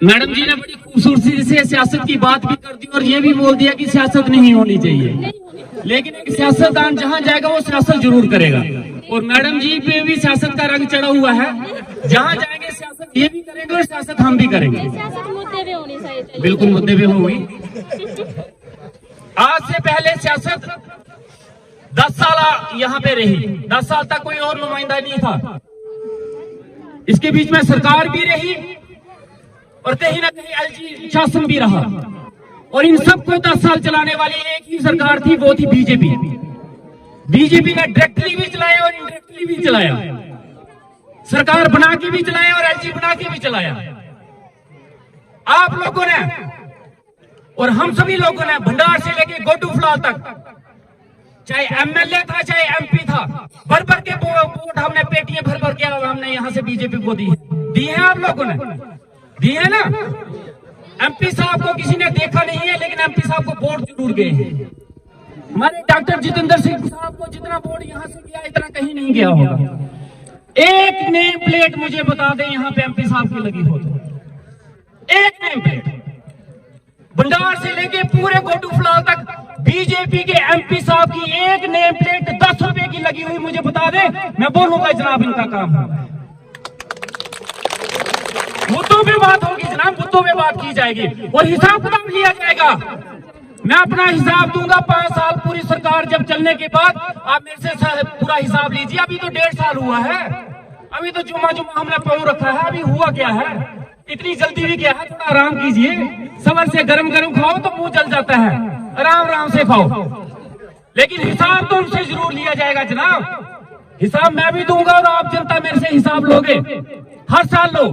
Madam जी ने बड़ी खूबसूरती से सियासत की बात भी कर दी और ये भी बोल दिया कि सियासत नहीं होनी चाहिए, लेकिन एक सियासतदान जहां जाएगा वो सियासत जरूर करेगा। और मैडम जी पे भी सियासत का रंग चढ़ा हुआ है, जहां जाएंगे सियासत ये भी करेंगे और सियासत हम भी करेंगे। मुद्दे पे होनी चाहिए, बिल्कुल मुद्दे पे होगी। आज से पहले सियासत 10 साल यहाँ पे रही, 10 साल तक कोई और नुमाइंदा नहीं था। इसके बीच में सरकार भी रही और कहीं ना कहीं एलजी शासन भी रहा, और इन सबको 10 साल चलाने वाली एक ही सरकार थी, वो थी बीजेपी। बीजेपी ने डायरेक्टली भी चलाया और इनडायरेक्टली भी चलाया, सरकार बना के भी चलाया और एलजी बना के भी चलाया। आप लोगों ने और हम सभी लोगों ने भंडार से लेके गोटू फलाल तक, चाहे एमएलए था चाहे एमपी था, भर भर के वोट हमने पेटियां भर भर के हमने यहां से बीजेपी को दी है। आप लोगों ने दी है ना। एमपी साहब को किसी ने देखा नहीं है, लेकिन एमपी साहब को वोट जरूर गए हैं। हमारे डॉक्टर जितेंद्र सिंह साहब को जितना वोट यहां से गया इतना कहीं नहीं गया होगा। एक नेम प्लेट मुझे बता दें यहां पे एमपी साहब की लगी हो तो एक नेम प्लेट। भंडार से लेके पूरे गोटू फलाल तक बीजेपी के एमपी साहब की एक नेम प्लेट 10 रुपए की लगी हुई मुझे बता दे, मैं बोलूंगा जनाब इनका काम है। मुद्दों पे बात होगी जनाब, मुद्दों पे बात की जाएगी और हिसाब किताब लिया जाएगा। मैं अपना हिसाब दूंगा 5 साल पूरी सरकार जब चलने के बाद। आप मेरे से पूरा हिसाब लीजिए। अभी तो 1.5 साल हुआ है, अभी तो जुम्मा हमने पाँव रखा है। अभी हुआ क्या है, इतनी जल्दी भी क्या है, थोड़ा आराम कीजिए। सबर से गरम गरम खाओ तो मुंह जल जाता है, आराम आराम से खाओ। लेकिन हिसाब तो उनसे जरूर लिया जाएगा जनाब। हिसाब मैं भी दूंगा और आप जनता मेरे से हिसाब लोगे। हर साल लो,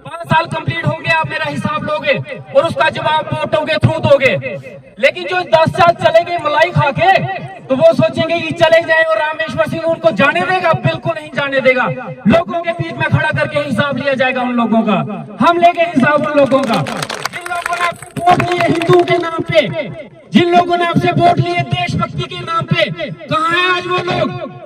5 साल कंप्लीट होंगे, आप मेरा हिसाब लोगे और उसका जवाब वोटों थ्रू दोगे। लेकिन जो 10 साल चलेंगे मलाई खा के, तो वो सोचेंगे कि चले जाए और रामेश्वर सिंह उनको जाने देगा, बिल्कुल नहीं जाने देगा। लोगों के बीच में खड़ा करके हिसाब लिया जाएगा उन लोगों का। हम लेंगे हिसाब उन लोगों का जिन लोगों ने आपसे वोट लिए हिंदू के नाम पे, जिन लोगों ने आपसे वोट लिए देशभक्ति के नाम पे। कहाँ है आज वो लोग,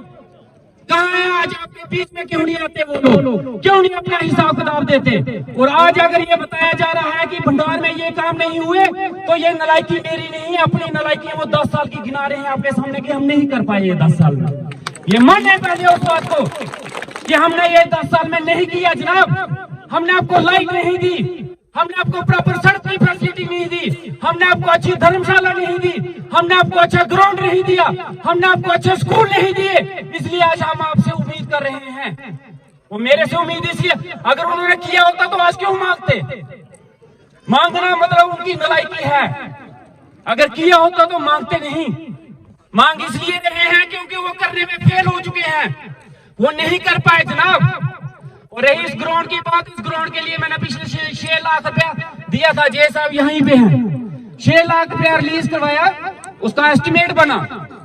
कहाँ है आज? आपके बीच में क्यों नहीं आते वो लोग, क्यों नहीं अपना हिसाब किताब देते? और आज अगर ये बताया जा रहा है कि भंडार में ये काम नहीं हुए, तो ये नलायकी मेरी नहीं है, अपनी नलायकी वो 10 साल की गिना रहे हैं आपके सामने कि हम नहीं कर पाए ये 10 साल में। ये माने पहले उस बात को कि हमने ये 10 साल में नहीं किया जनाब। हमने आपको लाइट नहीं दी, हमने आपको प्रॉपर सड़क की फैसिलिटी नहीं दी, हमने आपको अच्छी धर्मशाला नहीं दी, हमने आपको अच्छा ग्राउंड नहीं दिया, हमने आपको अच्छे स्कूल नहीं दिए। इसलिए आज हम आपसे उम्मीद कर रहे हैं। वो मेरे से उम्मीद इसलिए, अगर उन्होंने किया होता तो आज क्यों मांगते? मांगना मतलब उनकी नलायकी है। अगर किया होता तो मांगते नहीं। मांग इसलिए रहे हैं क्योंकि वो करने में फेल हो चुके हैं, वो नहीं कर पाए जनाब। और रही इस ग्राउंड की बात, इस ग्राउंड के लिए मैंने पिछले 6 लाख रुपया दिया था। जय साहब यहीं पे हैं, 6 लाख रुपया रिलीज करवाया, उसका एस्टिमेट बना,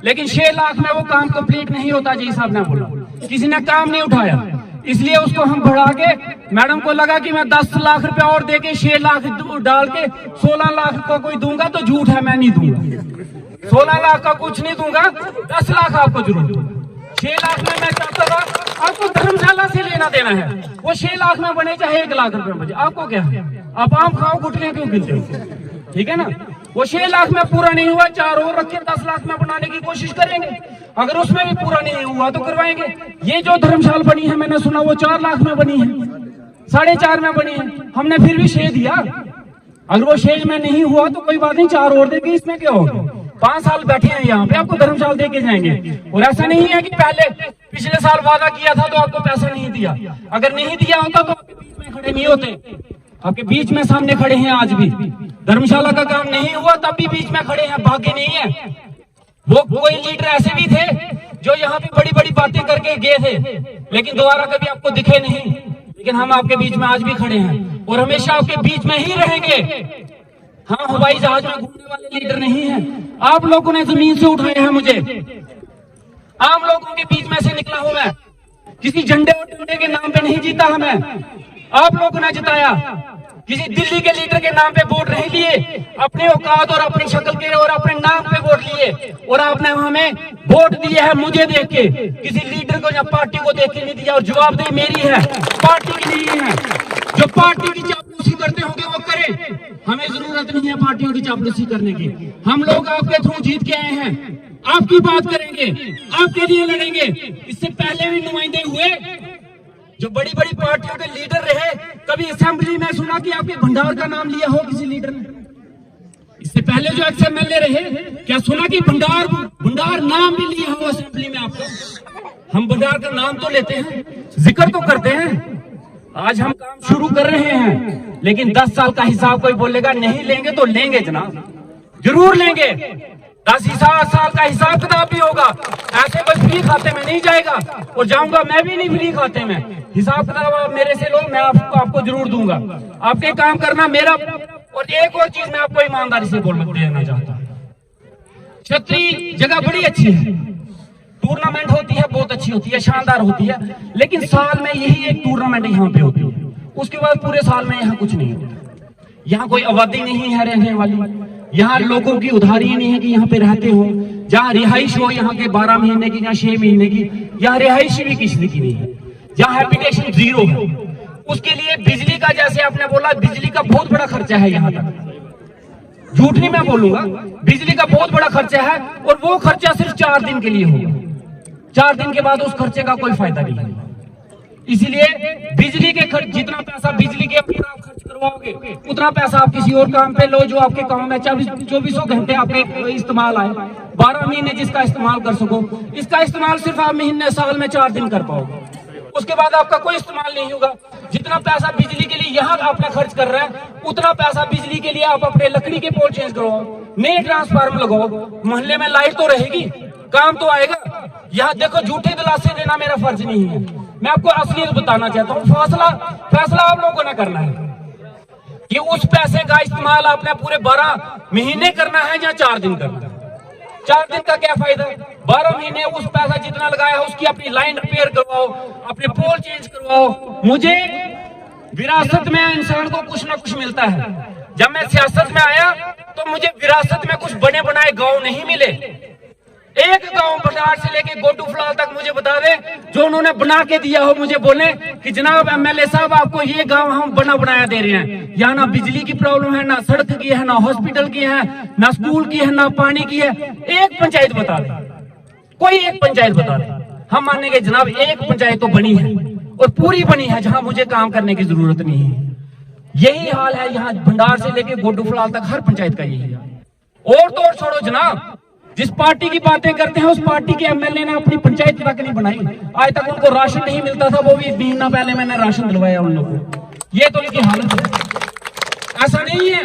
लेकिन 6 लाख में वो काम कंप्लीट नहीं होता। जय साहब ने बोला, किसी ने काम नहीं उठाया, इसलिए उसको हम बढ़ा के, मैडम को लगा कि मैं 10 लाख रुपया और देके 6 लाख डाल के 16 लाख को कोई दूंगा तो झूठ है, मैं नहीं दूंगा। 16 लाख का कुछ नहीं दूंगा, 10 लाख आपको जरूर दूंगा। 6 लाख में मैं चाहता था आपको धर्मशाला से लेना देना है, वो 6 लाख में बने चाहे 1 लाख रुपए बचे, आपको क्या है? आप आम खाओ गुटलियां क्यों गिनते हो? ठीक है ना। वो 6 लाख में पूरा नहीं हुआ, 4 और रखे 10 लाख में बनाने की कोशिश करेंगे। अगर उसमें भी पूरा नहीं हुआ तो करवाएंगे। ये जो धर्मशाला बनी है, मैंने सुना वो 4 लाख में बनी है, 4.5 में बनी है, हमने फिर भी 6 दिया। अगर वो 6 में नहीं हुआ तो कोई बात नहीं, 4 और देंगे, इसमें क्या होगा? 5 साल बैठे हैं यहाँ पे, आपको धर्मशाला देके जाएंगे। और ऐसा नहीं है कि पहले पिछले साल वादा किया था तो आपको पैसा नहीं दिया। अगर नहीं दिया होता तो आपके बीच में खड़े नहीं होते, आपके बीच में सामने खड़े हैं। आज भी धर्मशाला का काम नहीं हुआ तब भी बीच में खड़े हैं, भागे नहीं है। वो कोई लीडर ऐसे भी थे जो यहाँ पे बड़ी बड़ी बातें करके गए थे, लेकिन दोबारा कभी आपको दिखे नहीं। लेकिन हम आपके बीच में आज भी खड़े हैं और हमेशा आपके बीच में ही रहेंगे। हाँ, हवाई जहाज में घूमने वाले लीडर नहीं है। आप लोगों ने जमीन से उठाया है मुझे, आम लोगों के बीच में से निकला हूं मैं। किसी झंडे और टुंडे के नाम पे नहीं जीता हमें, आप लोगों ने जिताया। किसी दिल्ली के लीडर के नाम पे वोट नहीं लिए, अपने औकात और अपनी शक्ल के और अपने नाम पे वोट लिए। और आपने हमें वोट दिए है मुझे देख के, किसी लीडर को या पार्टी को देख के नहीं दिया। और जवाबदेही मेरी है, पार्टी की नहीं है। जो पार्टी की चापलूसी करते होंगे वो हमें जरूरत नहीं है पार्टियों की चापलूसी करने की। हम लोग आपके थ्रू जीत के आए हैं, आपकी बात करेंगे, आपके लिए लड़ेंगे। इससे पहले भी नुमाइंदे हुए जो बड़ी बड़ी पार्टियों के लीडर रहे, कभी असेंबली में सुना कि आपके भंडार का नाम लिया हो किसी लीडर ने? इससे पहले जो एक्स-एमएलए रहे, क्या सुना कि भंडार नाम भी लिया हो असेंबली में आपका? हम भंडार का नाम तो लेते हैं, जिक्र तो करते हैं। आज हम काम शुरू कर रहे हैं, लेकिन 10 साल का हिसाब कोई बोलेगा नहीं लेंगे तो लेंगे जनाब, जरूर लेंगे। 10 साल का हिसाब किताब भी होगा। ऐसे कोई फ्री खाते में नहीं जाएगा, और जाऊंगा मैं भी नहीं फ्री खाते में। हिसाब किताब आप मेरे से लो, मैं आपको जरूर दूंगा। आपके काम करना मेरा। और एक और चीज मैं आपको ईमानदारी से बोल देना चाहता हूँ, छतरी जगह बड़ी अच्छी है, टूर्नामेंट होती है, बहुत अच्छी होती है, शानदार होती है, लेकिन साल में यही एक टूर्नामेंट यहाँ पे होती है। उसके बाद पूरे साल में यहाँ कुछ नहीं होता। यहाँ कोई आबादी नहीं है रहने वाली, यहाँ लोगों की उधारी नहीं है कि यहाँ पे रहते हो। जहाँ रिहाइश हो यहाँ के 12 महीने की या 6 महीने की, यहाँ रिहाइश भी किसी की नहीं है। जहाँ हैबिटेशन 0 है, उसके लिए बिजली का, जैसे आपने बोला, बिजली का बहुत बड़ा खर्चा है यहाँ तक। झूठ नहीं मैं बोलूंगा, बिजली का बहुत बड़ा खर्चा है, और वो खर्चा सिर्फ 4 दिन के लिए होगा। 4 दिन के बाद उस खर्चे का कोई फायदा नहीं है। इसीलिए बिजली के खर्च, जितना पैसा बिजली के ऊपर आप खर्च करवाओगे, उतना पैसा आप किसी और काम पे लो जो आपके काम में 24 घंटे आपके इस्तेमाल आए। 12 महीने जिसका इस्तेमाल कर सको, इसका इस्तेमाल सिर्फ आप महीने साल में 4 दिन कर पाओगे। उसके बाद आपका कोई इस्तेमाल नहीं होगा। जितना पैसा बिजली के लिए यहाँ आपने खर्च कर रहा है, उतना पैसा बिजली के लिए आप अपने लकड़ी के पोल चेंज करवाओ, नए ट्रांसफार्मर लगाओ, मोहल्ले में लाइट तो रहेगी, काम तो आएगा। यहाँ देखो, झूठे दिलासे देना मेरा फर्ज नहीं है, मैं आपको असलियत बताना चाहता हूँ। फैसला आप लोगों को ना करना है कि उस पैसे का इस्तेमाल आपने पूरे 12 महीने करना है या 4 दिन करना है। 4 दिन का क्या फायदा? 12 महीने उस पैसा जितना लगाया है उसकी अपनी लाइन रिपेयर करवाओ, अपने पोल चेंज करवाओ। मुझे विरासत में इंसान को कुछ ना कुछ मिलता है। जब मैं सियासत में आया तो मुझे विरासत में कुछ बने बनाए गांव नहीं मिले। एक गांव बटार से लेके गोटू फलाल तक मुझे बता दे जो उन्होंने बना के दिया हो, मुझे बोले कि जनाब एमएलए साहब आपको ये गांव हम बना बनाया दे रहे हैं। यहाँ ना बिजली की प्रॉब्लम है, ना सड़क की है, ना हॉस्पिटल की है, ना स्कूल की है, ना पानी की है। एक पंचायत बता दे, कोई एक पंचायत बता दे, हम मानेंगे जनाब एक पंचायत तो बनी है, और पूरी बनी है, जहां मुझे काम करने की जरूरत नहीं है। यही हाल है यहाँ भंडार से लेके गोटू फलाल तक, हर पंचायत का यही है। और तो और छोड़ो जनाब, जिस पार्टी की बातें करते हैं उस पार्टी के एमएलए ने अपनी पंचायत तक नहीं बनाई। आज तक उनको राशन नहीं मिलता था, वो भी महीना पहले मैंने राशन दिलवाया उन लोगों को। ये तो इनकी हालत है। ऐसा नहीं है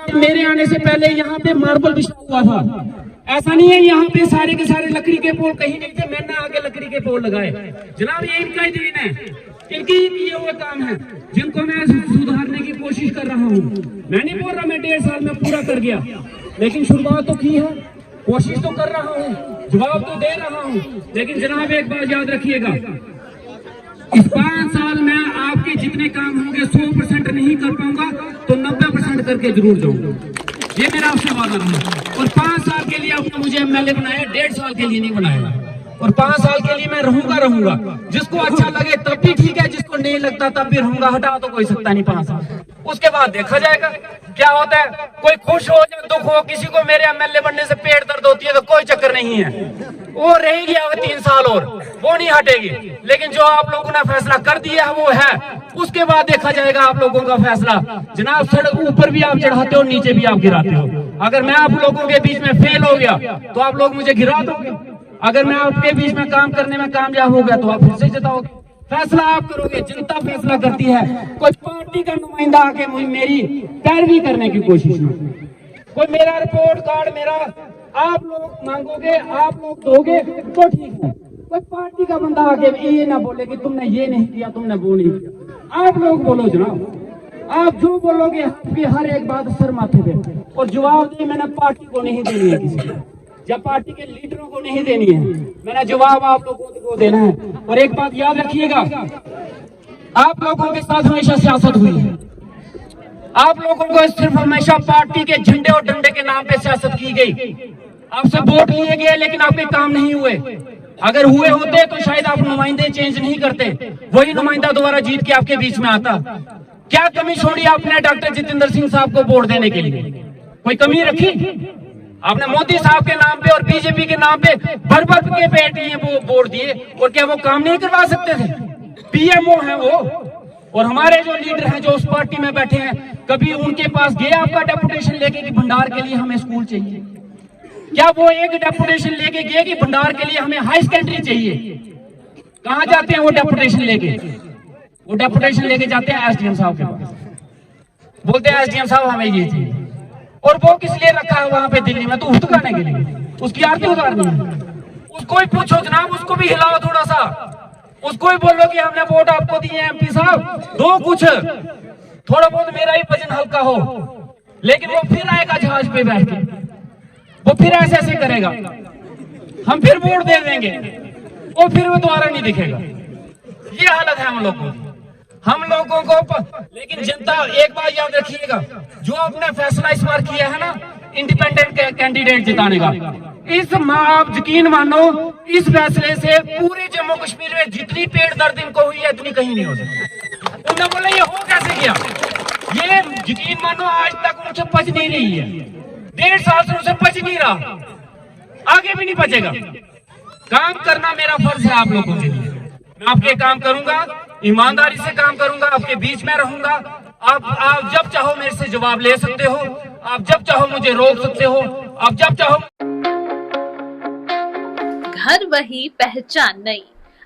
कि मेरे आने से पहले यहाँ पे मार्बल बिछा हुआ था, ऐसा नहीं है यहाँ पे सारे के सारे लकड़ी के पोल कहीं नहीं थे, मैंने आगे लकड़ी के पोल लगाए। जनाब ये इनका ही दिन है, इनकी किए हुए काम है, जिनको मैं सुधारने की कोशिश कर रहा हूँ। मैं नहीं बोल रहा मैं 1.5 साल में पूरा कर गया, लेकिन शुरुआत तो की है, कोशिश तो कर रहा हूँ, जवाब तो दे रहा हूँ। लेकिन जनाब एक बात याद रखिएगा, इस 5 साल में आपके जितने काम होंगे 100% नहीं कर पाऊंगा तो 90% करके जरूर जाऊंगा। ये मेरा आपसे वादा है। और 5 साल के लिए आपने मुझे एमएलए बनाया, 1.5 साल के लिए नहीं बनाया। और 5 साल के लिए मैं रहूंगा। जिसको अच्छा लगे तब भी ठीक है, जिसको नहीं लगता तब भी रहूंगा। हटा तो कोई सकता नहीं 5 साल, उसके बाद देखा जाएगा क्या होता है। कोई खुश हो या दुख हो, किसी को मेरे एमएलए बनने से पेट दर्द होती है तो कोई चक्कर नहीं है, वो रहेगी अब 3 साल और, वो नहीं हटेगी। लेकिन जो आप लोगों ने फैसला कर दिया है वो है, उसके बाद देखा जाएगा आप लोगों का फैसला। जनाब सड़क ऊपर भी आप चढ़ाते हो, नीचे भी आप गिराते हो। अगर मैं आप लोगों के बीच में फेल हो गया तो आप लोग मुझे गिरा दोगे, अगर मैं आपके बीच में काम करने में कामयाब हो गया तो आप फिर से जिताओगे। फैसला आप करोगे, जनता फैसला करती है। कोई पार्टी का नुमाइंदा आके मेरी पैरवी करने की कोशिश न करे। कोई मेरा रिपोर्ट कार्ड मेरा आप लोग मांगोगे, आप लोग दोगे तो ठीक है। कोई पार्टी का बंदा आके ये ना बोले कि तुमने ये नहीं किया, तुमने वो नहीं किया। आप लोग बोलो जनाब, आप जो बोलोगे आपकी हर एक बात सर माथे पे, और जवाब दे मैंने पार्टी को नहीं देनी है, किसी को या पार्टी के लीडरों को नहीं देनी है, मैंने जवाब आप लोगों को देना है। और एक बात याद रखिएगा, आप लोगों के साथ हमेशा सियासत हुई है, आप लोगों को सिर्फ हमेशा पार्टी के झंडे और डंडे के नाम पे सियासत की गई। आपसे वोट लिए गए लेकिन आपके काम नहीं हुए। अगर हुए होते तो शायद आप नुमाइंदे चेंज नहीं करते, वही नुमाइंदा दोबारा जीत के आपके बीच में आता। क्या कमी छोड़ी आपने डॉक्टर जितेंद्र सिंह साहब को वोट देने के लिए? कोई कमी रखी? आपने मोदी साहब के नाम पे और बीजेपी के नाम पे भर भर के बेटियां वो वोट दिए, और क्या वो काम नहीं करवा सकते थे? पीएमओ है वो, और हमारे जो लीडर हैं जो उस पार्टी में बैठे हैं, कभी उनके पास गया आपका डेपुटेशन लेके कि भंडार के लिए हमें स्कूल चाहिए? क्या वो एक डेपुटेशन लेके गए कि भंडार के लिए हमें हाई सेकेंडरी चाहिए? कहाँ जाते हैं वो डेपुटेशन लेके? वो डेपुटेशन लेके जाते हैं एसडीएम साहब के पास, बोलते हैं एसडीएम साहब हमें ये चाहिए। और वो किस लिए रखा है वहां पे दिल्ली में? तो उठकाने के लिए, उसकी आरती उतारनी है। उसको ही पूछो जनाब, उसको भी हिलाओ थोड़ा सा, उसको ही बोलो कि हमने वोट आपको दिए एमपी साहब, दो कुछ, थोड़ा बहुत मेरा ही वजन हल्का हो। लेकिन वो फिर आएगा जहाज पे बैठ के, वो फिर ऐसे ऐसे करेगा, हम फिर वोट दे देंगे, वो फिर वो दोबारा नहीं दिखेगा। ये हालत है हम लोगों को। लेकिन जनता एक बात याद रखिएगा, जो आपने फैसला इस बार किया है ना इंडिपेंडेंट कैंडिडेट जिताने का, आप यकीन मानो इस फैसले से पूरे जम्मू कश्मीर में जितनी पेड़ दर्द इनको हुई है इतनी कहीं नहीं हो सकती। उन्होंने बोला ये हो कैसे गया? ये यकीन मानो आज तक उनसे पच नहीं रही है, 1.5 साल से उनसे पच नहीं रहा, आगे भी नहीं पचेगा। काम करना मेरा फर्ज है आप लोगों के लिए। मैं आपके काम करूंगा, ईमानदारी से काम करूंगा, आपके बीच में रहूंगा। आप जब चाहो मेरे से जवाब ले सकते हो, आप जब चाहो मुझे रोक सकते हो, आप जब चाहो। घर वही पहचान नहीं।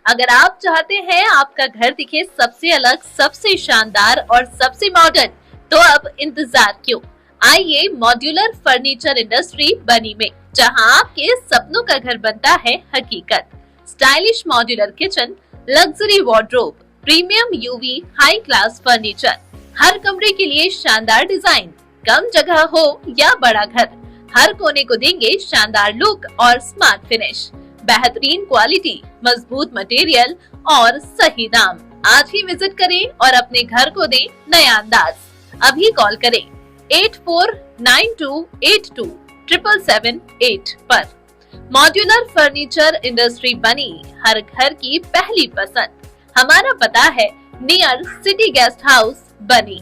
अगर आप चाहते हैं आपका घर दिखे सबसे अलग, सबसे शानदार और सबसे मॉडर्न, तो अब इंतजार क्यों? आइए मॉड्यूलर फर्नीचर इंडस्ट्री बनी में, जहां आपके सपनों का घर बनता है हकीकत। Stylish modular kitchen, luxury wardrobe, premium UV high class furniture, हर कमरे के लिए शानदार डिजाइन। कम जगह हो या बड़ा घर, हर कोने को देंगे शानदार लुक और स्मार्ट फिनिश। बेहतरीन क्वालिटी, मजबूत मटेरियल और सही दाम। आज ही विजिट करें और अपने घर को दें नया अंदाज। अभी कॉल करें 8492827778 पर। मॉड्यूलर फर्नीचर इंडस्ट्री बनी हर घर की पहली पसंद। हमारा पता है नियर सिटी गेस्ट हाउस बनी।